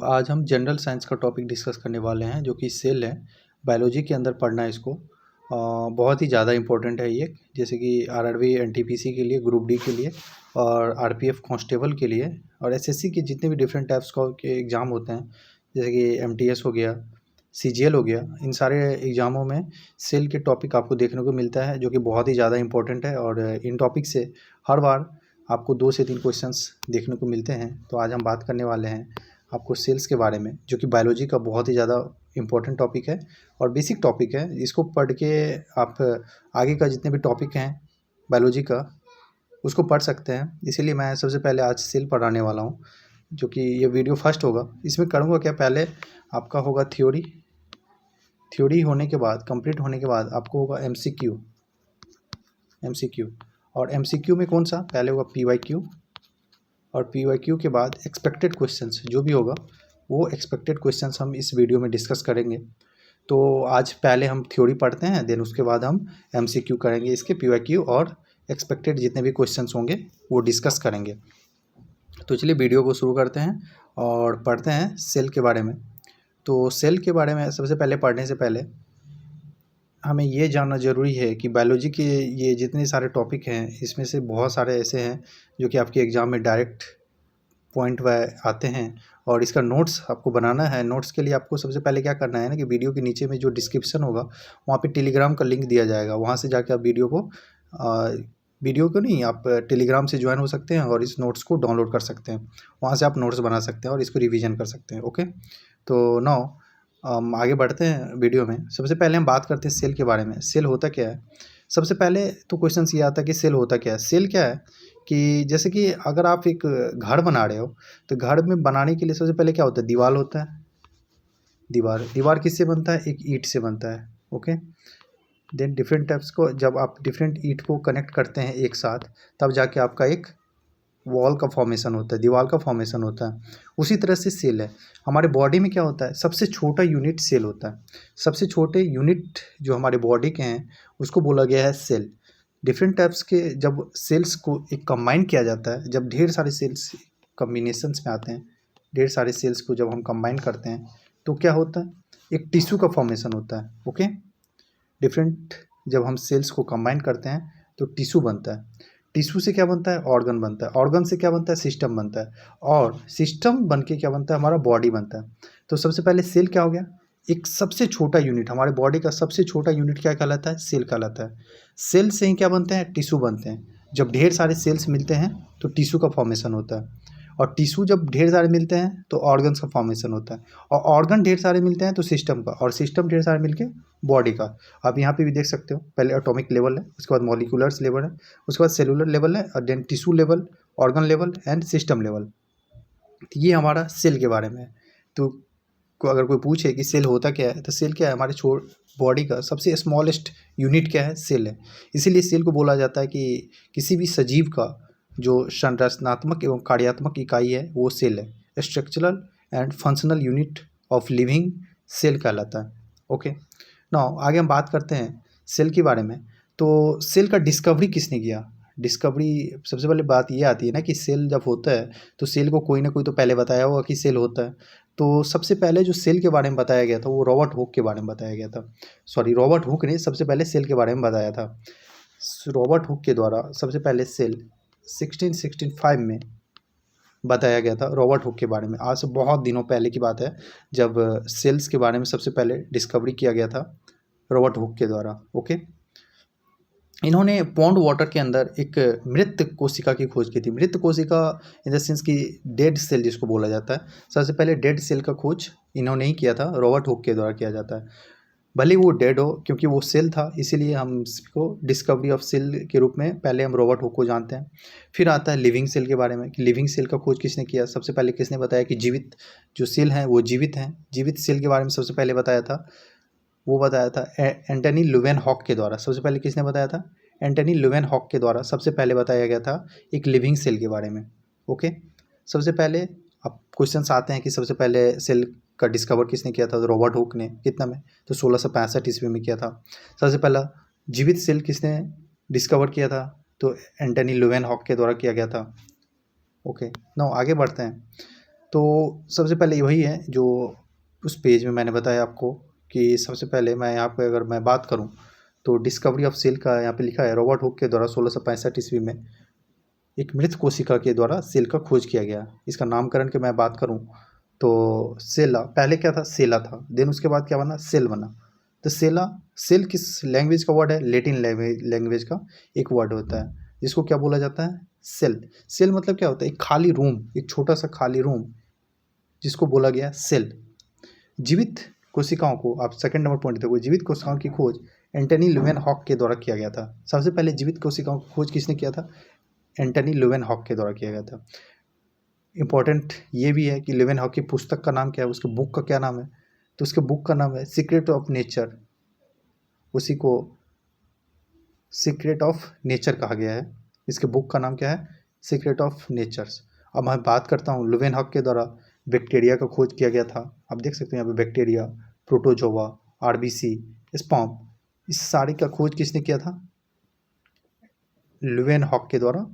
आज हम general science का टॉपिक डिस्कस करने वाले हैं जो कि सेल है। बायोलॉजी के अंदर पढ़ना है इसको। बहुत ही ज़्यादा इम्पोर्टेंट है ये, जैसे कि आरआरबी एनटीपीसी के लिए, ग्रुप डी के लिए और आरपीएफ कांस्टेबल के लिए और एसएससी के जितने भी डिफरेंट टाइप्स के एग्ज़ाम होते हैं, जैसे कि एमटीएस हो गया, सीजीएल हो गया, इन सारे एग्ज़ामों में सेल के टॉपिक आपको देखने को मिलता है जो कि बहुत ही ज़्यादा इंपॉर्टेंट है। और इन टॉपिक से हर बार आपको 2 से 3 क्वेश्चंस देखने को मिलते हैं। तो आज हम बात करने वाले हैं आपको सेल्स के बारे में, जो कि बायोलॉजी का बहुत ही ज़्यादा इम्पोर्टेंट टॉपिक है और बेसिक टॉपिक है। इसको पढ़ के आप आगे का जितने भी टॉपिक हैं बायोलॉजी का उसको पढ़ सकते हैं। इसीलिए मैं सबसे पहले आज सेल पढ़ाने वाला हूँ, जो कि ये वीडियो फर्स्ट होगा। इसमें करूँगा क्या, पहले आपका होगा थ्योरी होने के बाद, कंप्लीट होने के बाद आपको होगा एमसीक्यू। और एमसीक्यू में कौन सा, पहले होगा पीवाईक्यू और पीवाईक्यू के बाद एक्सपेक्टेड क्वेश्चंस जो भी होगा वो एक्सपेक्टेड क्वेश्चंस हम इस वीडियो में डिस्कस करेंगे। तो आज पहले हम थ्योरी पढ़ते हैं, देन उसके बाद हम एमसीक्यू करेंगे, इसके पीवाईक्यू और एक्सपेक्टेड जितने भी क्वेश्चंस होंगे वो डिस्कस करेंगे। तो चलिए वीडियो को शुरू करते हैं और पढ़ते हैं सेल के बारे में। तो सेल के बारे में सबसे पहले पढ़ने से पहले हमें ये जानना ज़रूरी है कि बायोलॉजी के ये जितने सारे टॉपिक हैं, इसमें से बहुत सारे ऐसे हैं जो कि आपके एग्ज़ाम में डायरेक्ट पॉइंट वाइज आते हैं और इसका नोट्स आपको बनाना है। नोट्स के लिए आपको सबसे पहले क्या करना है ना कि वीडियो के नीचे में जो डिस्क्रिप्शन होगा वहाँ पे टेलीग्राम का लिंक दिया जाएगा, वहाँ से जाके आप वीडियो को नहीं, आप टेलीग्राम से ज्वाइन हो सकते हैं और इस नोट्स को डाउनलोड कर सकते हैं। वहाँ से आप नोट्स बना सकते हैं और इसको रिवीजन कर सकते हैं। ओके, तो नाउ आगे बढ़ते हैं वीडियो में। सबसे पहले हम बात करते हैं सेल के बारे में। सेल होता क्या है, सबसे पहले तो क्वेश्चन ये आता है कि सेल होता क्या है। सेल क्या है कि जैसे कि अगर आप एक घर बना रहे हो तो घर में बनाने के लिए सबसे पहले क्या होता है, दीवार होता है। दीवार किससे बनता है, एक ईंट से बनता है। ओके, देन डिफरेंट टाइप्स को जब आप डिफरेंट ईंट को कनेक्ट करते हैं एक साथ, तब जाके आपका एक वॉल का फॉर्मेशन होता है, दीवार का फॉर्मेशन होता है। उसी तरह से सेल है। हमारे बॉडी में क्या होता है, सबसे छोटा यूनिट सेल होता है। सबसे छोटे यूनिट जो हमारे बॉडी के हैं उसको बोला गया है सेल। डिफरेंट टाइप्स के जब सेल्स को एक कंबाइन किया जाता है, जब ढेर सारे सेल्स कम्बिनेशंस में आते हैं, ढेर सारे सेल्स को जब हम कंबाइन करते हैं तो क्या होता है, एक टिश्यू का फॉर्मेशन होता है। ओके, डिफरेंट जब हम सेल्स को कंबाइन करते हैं तो टिश्यू बनता है। टिश्यू से क्या बनता है, ऑर्गन बनता है। ऑर्गन से क्या बनता है, सिस्टम बनता है। और सिस्टम बन के क्या बनता है, हमारा बॉडी बनता है। तो सबसे पहले सेल क्या हो गया, एक सबसे छोटा यूनिट, हमारे बॉडी का सबसे छोटा यूनिट क्या कहलाता है, सेल कहलाता है। सेल से ही क्या बनते हैं, टिश्यू बनते हैं। जब ढेर सारे सेल्स मिलते हैं तो टिश्यू का फॉर्मेशन होता है और टिश्यू जब ढेर सारे मिलते हैं तो ऑर्गन्स का फॉर्मेशन होता है और ऑर्गन ढेर सारे मिलते हैं तो सिस्टम का, और सिस्टम ढेर सारे मिलके बॉडी का। आप यहाँ पे भी देख सकते हो, पहले एटॉमिक लेवल है, उसके बाद मॉलिक्यूलर्स लेवल है, उसके बाद सेलुलर लेवल है और then tissue level, organ level and system level. ये हमारा सेल के बारे में है। तो अगर कोई पूछे कि सेल होता क्या है, तो सेल क्या है, हमारे बॉडी का सबसे स्मॉलेस्ट यूनिट क्या है, सेल है। इसीलिए सेल को बोला जाता है कि किसी भी सजीव का जो संरचनात्मक एवं कार्यात्मक इकाई है वो सेल है। Structural and functional unit of living cell कहलाता है। ओके, नाउ आगे हम बात करते हैं सेल के बारे में। तो सेल का डिस्कवरी किसने किया, डिस्कवरी सबसे पहले बात ये आती है ना कि सेल जब होता है तो सेल को कोई ना कोई तो पहले बताया होगा कि सेल होता है। तो सबसे पहले जो सेल के बारे में बताया गया था वो रॉबर्ट हुक के बारे में बताया गया था। सॉरी, रॉबर्ट हुक ने सबसे पहले सेल के बारे में बताया था। रॉबर्ट हुक के द्वारा सबसे पहले सेल 1665 में बताया गया था, रॉबर्ट हुक के बारे में। आज से बहुत दिनों पहले की बात है जब सेल्स के बारे में सबसे पहले डिस्कवरी किया गया था रॉबर्ट हुक के द्वारा। ओके, इन्होंने पॉन्ड वाटर के अंदर एक मृत कोशिका की खोज की थी। मृत कोशिका इन द सेंस की डेड सेल जिसको बोला जाता है। सबसे पहले डेड सेल का खोज इन्होंने ही किया था, रॉबर्ट हुक के द्वारा किया जाता है। भले ही वो डेड हो, क्योंकि वो सेल था इसीलिए हम इसको डिस्कवरी ऑफ सेल के रूप में पहले हम रॉबर्ट हुक को जानते हैं। फिर आता है लिविंग सेल के बारे में कि लिविंग सेल का खोज किसने किया। सबसे पहले किसने बताया कि जीवित जो सेल हैं वो जीवित हैं। जीवित सेल के बारे में सबसे पहले बताया था, वो बताया था एंटनी लुवेनहॉक के द्वारा। सबसे पहले किसने बताया था, एंटनी लुवेनहॉक के द्वारा सबसे पहले बताया गया था एक लिविंग सेल के बारे में। ओके, सबसे पहले अब क्वेश्चंस आते हैं कि सबसे पहले सेल का डिस्कवर किसने किया था, तो रॉबर्ट हुक ने। कितना में, तो 1665 ईस्वी में किया था। सबसे पहला जीवित सेल किसने डिस्कवर किया था, तो एंटनी लुवेनहॉक के द्वारा किया गया था। ओके, नाउ आगे बढ़ते हैं। तो सबसे पहले वही है जो उस पेज में मैंने बताया आपको कि सबसे पहले मैं यहाँ पे अगर मैं बात करूँ तो डिस्कवरी ऑफ सेल का यहाँ पे लिखा है, रॉबर्ट हुक के द्वारा 1665 ईस्वी में एक मृत कोशिका के द्वारा सेल का खोज किया गया। इसका नामकरण की मैं बात करूँ तो सेला, पहले क्या था, सेला था, देन उसके बाद क्या बना, सेल बना। तो सेला, सेल किस लैंग्वेज का वर्ड है, लैटिन लैंग्वेज का एक वर्ड होता है जिसको क्या बोला जाता है, सेल। सेल मतलब क्या होता है, एक खाली रूम, एक छोटा सा खाली रूम जिसको बोला गया सेल। जीवित कोशिकाओं को, आप सेकंड नंबर पॉइंट देखो, जीवित कोशिकाओं की खोज एंटनी ल्यूवेनहॉक के द्वारा किया गया था। सबसे पहले जीवित कोशिकाओं की खोज किसने किया था, एंटनी ल्यूवेनहॉक के द्वारा किया गया था। इंपॉर्टेंट ये भी है कि ल्यूवेनहॉक की पुस्तक का नाम क्या है, उसके बुक का क्या नाम है, तो उसके बुक का नाम है सीक्रेट ऑफ नेचर। उसी को सीक्रेट ऑफ नेचर कहा गया है। इसके बुक का नाम क्या है, सीक्रेट ऑफ नेचर्स। अब मैं बात करता हूँ ल्यूवेनहॉक के द्वारा बैक्टीरिया का खोज किया गया था। आप देख सकते हैं यहाँ पे बैक्टीरिया, प्रोटोजोआ, आरबीसी, स्पर्म, इस सारे का खोज किसने किया था, ल्यूवेनहॉक के द्वारा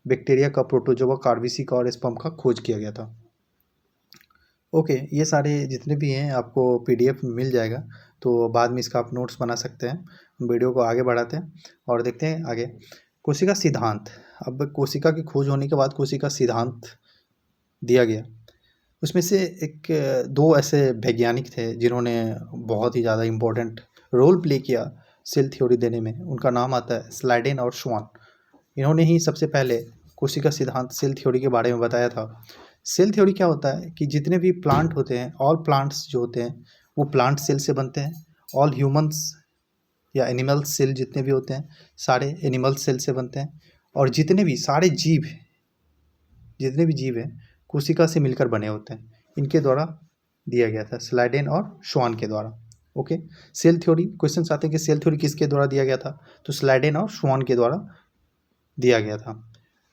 बैक्टीरिया का, प्रोटोजोआ का, आरबीसी का और स्पर्म का खोज किया गया था। ओके, ये सारे जितने भी हैं आपको पीडीएफ मिल जाएगा, तो बाद में इसका आप नोट्स बना सकते हैं। वीडियो को आगे बढ़ाते हैं और देखते हैं आगे। कोशिका सिद्धांत। अब कोशिका की खोज होने के बाद कोशिका सिद्धांत दिया गया। उसमें से एक दो ऐसे वैज्ञानिक थे जिन्होंने बहुत ही ज़्यादा इम्पोर्टेंट रोल प्ले किया सेल थ्योरी देने में। उनका नाम आता है स्लाइडेन और श्वान। इन्होंने ही सबसे पहले कोशिका सिद्धांत सेल थ्योरी के बारे में बताया था। सेल थ्योरी क्या होता है कि जितने भी प्लांट होते हैं, ऑल प्लांट्स जो होते हैं वो प्लांट सेल से बनते हैं। ऑल ह्यूमंस या एनिमल सेल जितने भी होते हैं सारे एनिमल सेल से बनते हैं। और जितने भी सारे जीव, जितने भी जीव हैं कोशिका से मिलकर बने होते हैं। इनके द्वारा दिया गया था, स्लाइडेन और श्वान के द्वारा। ओके, सेल थ्योरी, क्वेश्चन आते हैं कि सेल थ्योरी किसके द्वारा दिया गया था, तो स्लाइडेन और श्वान के द्वारा दिया गया था।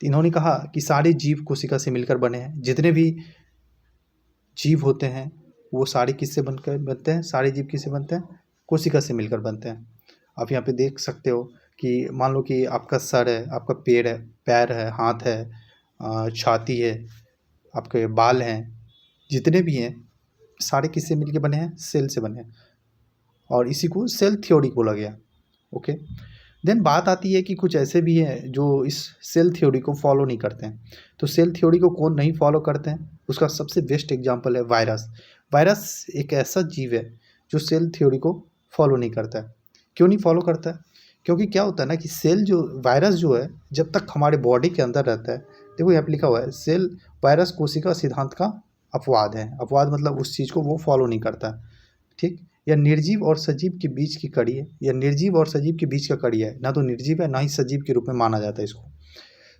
तो इन्होंने कहा कि सारे जीव कोशिका से मिलकर बने हैं। जितने भी जीव होते हैं वो सारे किससे बनकर बनते हैं, सारे जीव किससे बनते हैं, कोशिका से मिलकर बनते हैं। आप यहाँ पे देख सकते हो कि मान लो कि आपका सर है, आपका पैर है, हाथ है, छाती है, आपके बाल हैं, जितने भी हैं सारे किससे मिलकर बने हैं, सेल से बने हैं। और इसी को सेल थ्योरी बोला गया। ओके, देन बात आती है कि कुछ ऐसे भी हैं जो इस सेल थ्योरी को फॉलो नहीं करते हैं। तो सेल थ्योरी को कौन नहीं फॉलो करते हैं, उसका सबसे बेस्ट एग्जांपल है वायरस। वायरस एक ऐसा जीव है जो सेल थ्योरी को फॉलो नहीं करता है। क्यों नहीं फॉलो करता है, क्योंकि क्या होता है ना कि सेल जो वायरस जो है जब तक हमारे बॉडी के अंदर रहता है, देखो यहाँ पे लिखा हुआ है सेल वायरस कोशिका सिद्धांत का अपवाद है। अपवाद मतलब उस चीज़ को वो फॉलो नहीं करता, ठीक। यह निर्जीव और सजीव के बीच की कड़ी है, यह निर्जीव और सजीव के बीच का कड़ी है, ना तो निर्जीव है ना ही सजीव के रूप में माना जाता है इसको।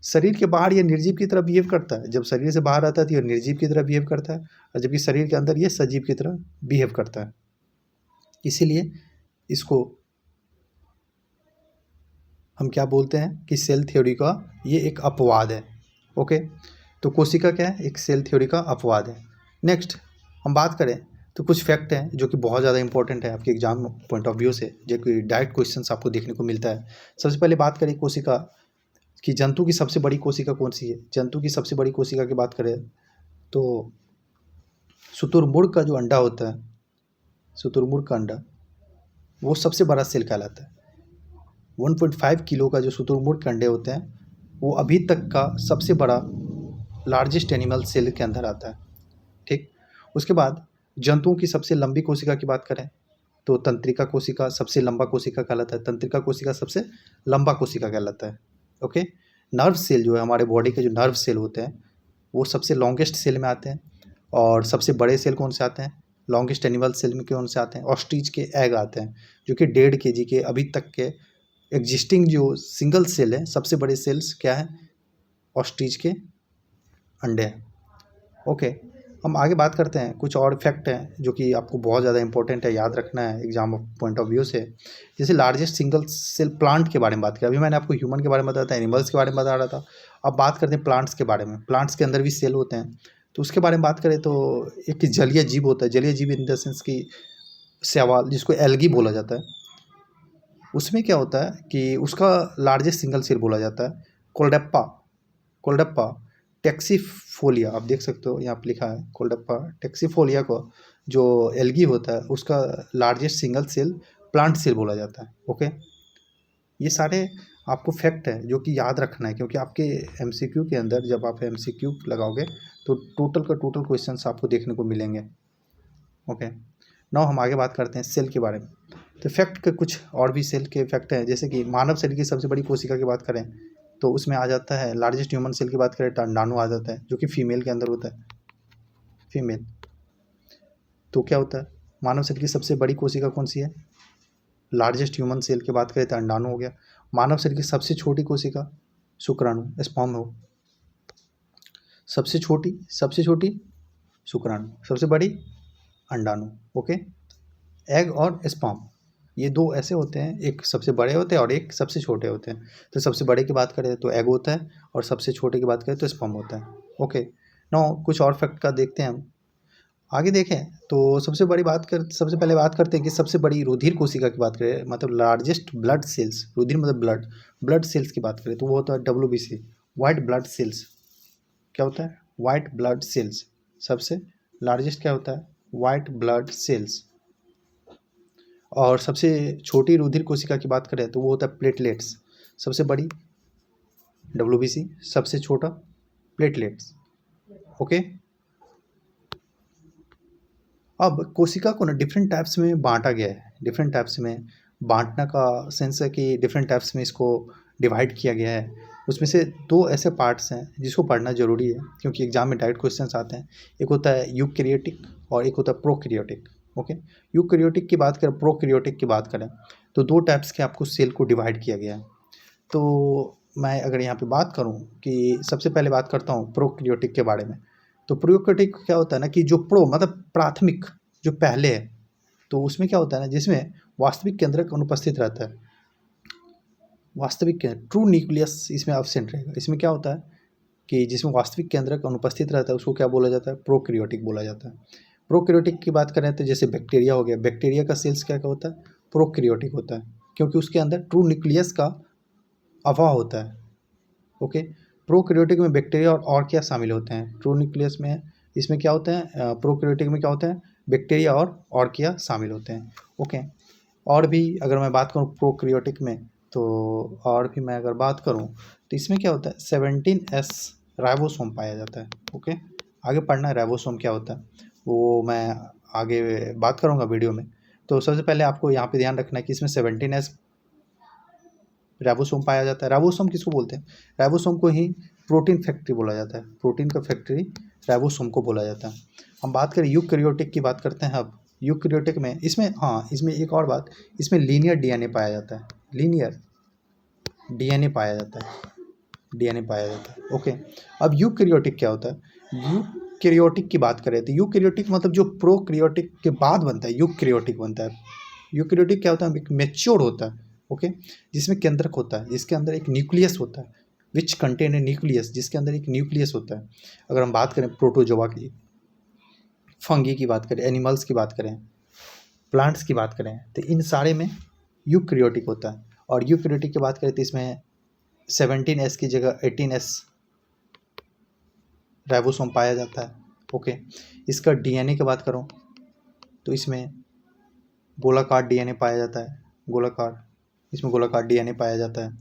शरीर के बाहर यह निर्जीव की तरह बिहेव करता है, जब शरीर से बाहर आता है तो यह निर्जीव की तरह बिहेव करता है, और जबकि शरीर के अंदर यह सजीव की तरह बिहेव करता है। इसीलिए इसको हम क्या बोलते हैं कि सेल थ्योरी का ये एक अपवाद है। ओके, तो कोशिका क्या है, एक सेल थ्योरी का अपवाद है। नेक्स्ट हम बात करें तो कुछ फैक्ट हैं जो कि बहुत ज़्यादा इंपॉर्टेंट है आपके एग्जाम पॉइंट ऑफ व्यू से, जो कि डायरेक्ट क्वेश्चंस आपको देखने को मिलता है। सबसे पहले बात करें कोशिका की, जंतु की सबसे बड़ी कोशिका कौन सी है। जंतु की सबसे बड़ी कोशिका की बात करें तो शुतुरमुर्ग का जो अंडा होता है, शुतुरमुर्ग का अंडा, वो सबसे बड़ा सेल कहलाता है। 1.5 किलो का जो शुतुरमुर्ग के अंडे होते हैं वो अभी तक का सबसे बड़ा लार्जेस्ट एनिमल सेल के अंदर आता है, ठीक। उसके बाद जंतुओं की सबसे लंबी कोशिका की बात करें तो तंत्रिका कोशिका सबसे लंबा कोशिका कहलाता है। तंत्रिका कोशिका सबसे लंबा कोशिका कहलाता है। ओके, नर्व सेल जो है हमारे बॉडी के जो नर्व सेल होते हैं वो सबसे लॉन्गेस्ट सेल में आते हैं। और सबसे बड़े सेल कौन से आते हैं, लॉन्गेस्ट एनिमल सेल में कौन से आते हैं, ऑस्ट्रिच के एग आते हैं, जो कि 1.5 kg के अभी तक के एग्जिस्टिंग जो सिंगल सेल है, सबसे बड़े सेल्स क्या है, ऑस्ट्रिच के अंडे हैं। ओके, हम आगे बात करते हैं। कुछ और फैक्ट हैं जो कि आपको बहुत ज़्यादा इंपॉर्टेंट है, याद रखना है एग्जाम पॉइंट ऑफ व्यू से। जैसे लार्जेस्ट सिंगल सेल प्लांट के बारे में बात किया, अभी मैंने आपको ह्यूमन के बारे में बताया था, एनिमल्स के बारे में बता रहा था। अब बात करते हैं प्लांट्स के बारे में। प्लांट्स के अंदर भी सेल होते हैं, तो उसके बारे में बात करें तो एक जलीय जीव होता है। जलीय जीव इन द सेंस की शैवाल, जिसको एल्गी बोला जाता है, उसमें क्या होता है कि उसका लार्जेस्ट सिंगल सेल बोला जाता है कोलडेप्पा। कोलडेप्पा टैक्सीफोलिया, आप देख सकते हो यहाँ पे लिखा है कोल्डप्पा टैक्सीफोलिया को जो एल्गी होता है उसका largest single cell plant cell बोला जाता है। ओके, ये सारे आपको फैक्ट है जो कि याद रखना है, क्योंकि आपके एमसीक्यू के अंदर जब आप एमसीक्यू लगाओगे तो टोटल का टोटल क्वेश्चंस आपको देखने को मिलेंगे। ओके, नाउ हम आगे बात करते हैं सेल के बारे में। तो फैक्ट के कुछ और भी सेल के फैक्ट हैं, जैसे कि मानव शरीर की सबसे बड़ी कोशिका की बात करें तो उसमें आ जाता है, लार्जेस्ट ह्यूमन सेल की बात करें तो अंडाणु आ जाता है, जो कि फीमेल के अंदर होता है, फीमेल। तो क्या होता है, मानव शरीर की सबसे बड़ी कोशिका कौन सी है, लार्जेस्ट ह्यूमन सेल की बात करें तो अंडाणु हो गया। मानव शरीर की सबसे छोटी कोशिका शुक्राणु, स्पर्म हो। सबसे छोटी शुक्राणु, सबसे बड़ी अंडाणु। ओके, एग और स्पर्म ये दो ऐसे होते हैं, एक सबसे बड़े होते हैं और एक सबसे छोटे होते हैं। तो सबसे बड़े की बात करें तो एग होता है और सबसे छोटे की बात करें तो स्पर्म होता है। ओके, नाउ कुछ और फैक्ट का देखते हैं हम। आगे देखें तो सबसे पहले बात करते हैं कि सबसे बड़ी रुधिर कोशिका की बात करें, मतलब लार्जेस्ट ब्लड सेल्स, रुधिर मतलब ब्लड सेल्स की बात करें तो वो होता है WBC, वाइट ब्लड सेल्स। क्या होता है, वाइट ब्लड सेल्स। सबसे लार्जेस्ट क्या होता है, वाइट ब्लड सेल्स। और सबसे छोटी रुधिर कोशिका की बात करें तो वो होता है प्लेटलेट्स। सबसे बड़ी WBC, सबसे छोटा प्लेटलेट्स। ओके, अब कोशिका को ना डिफरेंट टाइप्स में बांटा गया है। डिफरेंट टाइप्स में बांटना का सेंस है कि डिफरेंट टाइप्स में इसको डिवाइड किया गया है। उसमें से दो ऐसे पार्ट्स हैं जिसको पढ़ना जरूरी है, क्योंकि एग्जाम में डायरेक्ट क्वेश्चंस आते हैं। एक होता है यूकैरियोटिक और एक होता है प्रोकैरियोटिक। ओके, यूकैरियोटिक की बात करें, प्रोकैरियोटिक की बात करें तो दो टाइप्स के आपको सेल को डिवाइड किया गया है। तो मैं अगर यहाँ पे बात करूँ कि सबसे पहले बात करता हूँ प्रोकैरियोटिक के बारे में। तो प्रोकैरियोटिक क्या होता है ना कि जो मतलब प्राथमिक, जो पहले है, तो उसमें क्या होता है ना जिसमें वास्तविक केंद्रक अनुपस्थित रहता है। वास्तविक केंद्र, ट्रू न्यूक्लियस इसमें एब्सेंट रहेगा। इसमें क्या होता है कि जिसमें वास्तविक केंद्रक अनुपस्थित रहता है उसको क्या बोला जाता है, प्रोकैरियोटिक बोला जाता है। प्रोकैरियोटिक की बात करें तो जैसे बैक्टीरिया हो गया, बैक्टीरिया का सेल्स क्या क्या होता है, प्रोकैरियोटिक होता है, क्योंकि उसके अंदर ट्रू न्यूक्लियस का अभाव होता है। ओके, प्रोकैरियोटिक में बैक्टीरिया और क्या शामिल होते हैं, ट्रू न्यूक्लियस में इसमें क्या होते हैं, प्रोकैरियोटिक में क्या होते हैं, बैक्टीरिया और क्या शामिल होते हैं। ओके, और भी अगर मैं बात करूँ प्रोकैरियोटिक में तो और भी मैं अगर बात करूँ तो इसमें क्या होता है 17S राइबोसोम पाया जाता है। ओके, आगे पढ़ना है राइबोसोम क्या होता है वो मैं आगे बात करूँगा वीडियो में। तो सबसे पहले आपको यहाँ पे ध्यान रखना है कि इसमें 17S राइबोसोम पाया जाता है। राइबोसोम किसको बोलते हैं, राइबोसोम को ही प्रोटीन फैक्ट्री बोला जाता है। प्रोटीन का फैक्ट्री राइबोसोम को बोला जाता है। हम बात करें यूकैरियोटिक की बात करते हैं अब। यूकैरियोटिक में इसमें एक और बात, इसमें लीनियर डीएनए पाया जाता है। लीनियर डीएनए पाया जाता है। ओके, अब यूकैरियोटिक क्या होता है, यूकैरियोटिक की बात करें तो यूकैरियोटिक मतलब जो प्रोकैरियोटिक के बाद बनता है यूकैरियोटिक बनता है। यूकैरियोटिक क्या होता है, एक मैच्योर होता है। ओके, जिसमें केंद्रक होता है, जिसके अंदर एक न्यूक्लियस होता है, विच कंटेन ए न्यूक्लियस, जिसके अंदर एक न्यूक्लियस होता है। अगर हम बात करें प्रोटोजोआ की, फंगी की बात करें, एनिमल्स की बात करें, प्लांट्स की बात करें तो इन सारे में यूकैरियोटिक होता है। और यूकैरियोटिक की बात करें तो इसमें 17S की जगह 18S राइबोसोम पाया जाता है। ओके, इसका डीएनए की बात करूँ तो इसमें गोलाकार डीएनए पाया जाता है। इसमें गोलाकार डीएनए पाया जाता है।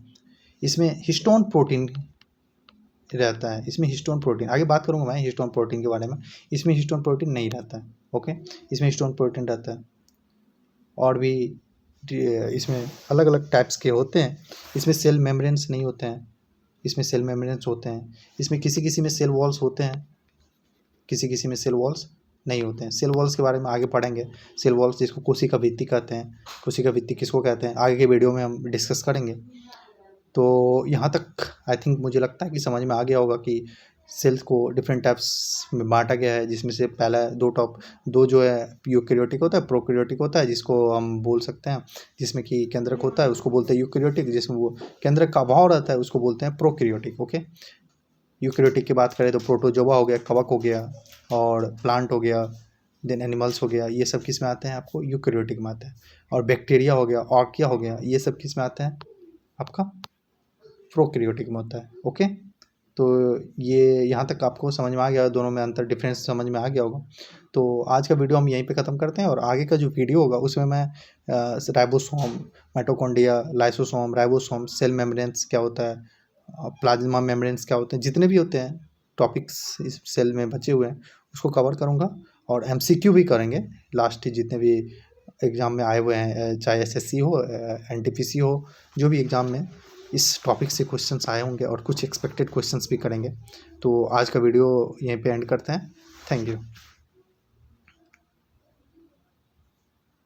इसमें हिस्टोन प्रोटीन रहता है। इसमें हिस्टोन प्रोटीन, आगे बात करूँगा मैं हिस्टोन प्रोटीन के बारे में। इसमें हिस्टोन प्रोटीन नहीं रहता है। ओके, इसमें हिस्टोन प्रोटीन रहता है। और भी इसमें अलग अलग टाइप्स के होते हैं। इसमें सेल मेम्ब्रेन्स नहीं होते हैं, इसमें सेल मेम्ब्रेन्स होते हैं। इसमें किसी किसी में सेल वॉल्स होते हैं, किसी किसी में सेल वॉल्स नहीं होते हैं। सेल वॉल्स के बारे में आगे पढ़ेंगे। सेल वॉल्स जिसको कोशिका भित्ति कहते हैं, कोशिका भित्ति किसको कहते हैं आगे के वीडियो में हम डिस्कस करेंगे। तो यहाँ तक आई थिंक मुझे लगता है कि समझ में आ गया होगा कि सेल्स को डिफरेंट टाइप्स में बांटा गया है, जिसमें से पहला दो जो है यूकैरियोटिक होता है, प्रोकैरियोटिक होता है, जिसको हम बोल सकते हैं जिसमें कि केंद्रक होता है उसको बोलते हैं यूकैरियोटिक, जिसमें वो केंद्रक का अभाव रहता है उसको बोलते हैं प्रोकैरियोटिक। ओके, यूकैरियोटिक की बात करें तो प्रोटोजोआ हो गया, कवक हो गया, और प्लांट हो गया, देन एनिमल्स हो गया, ये सब किस में आते हैं आपको यूकैरियोटिक में आते हैं। और बैक्टीरिया हो गया, आर्किया हो गया, ये सब किस में आते हैं आपका प्रोकैरियोटिक में होता है। ओके, तो ये यहाँ तक आपको समझ में आ गया, दोनों में अंतर डिफरेंस समझ में आ गया होगा। तो आज का वीडियो हम यहीं पे ख़त्म करते हैं और आगे का जो वीडियो होगा उसमें मैं ribosome, mitochondria, lysosome, ribosome, cell membranes क्या होता है, प्लाज्मा मेम्ब्रेन्स क्या होते हैं, जितने भी होते हैं टॉपिक्स इस सेल में बचे हुए हैं उसको कवर करूँगा और एमसीक्यू भी करेंगे लास्ट जितने भी एग्ज़ाम में आए हुए हैं, चाहे एसएससी हो, एनटीपीसी हो, जो भी एग्ज़ाम में इस टॉपिक से क्वेश्चंस आए होंगे और कुछ एक्सपेक्टेड क्वेश्चंस भी करेंगे। तो आज का वीडियो यहीं पे एंड करते हैं। Thank you.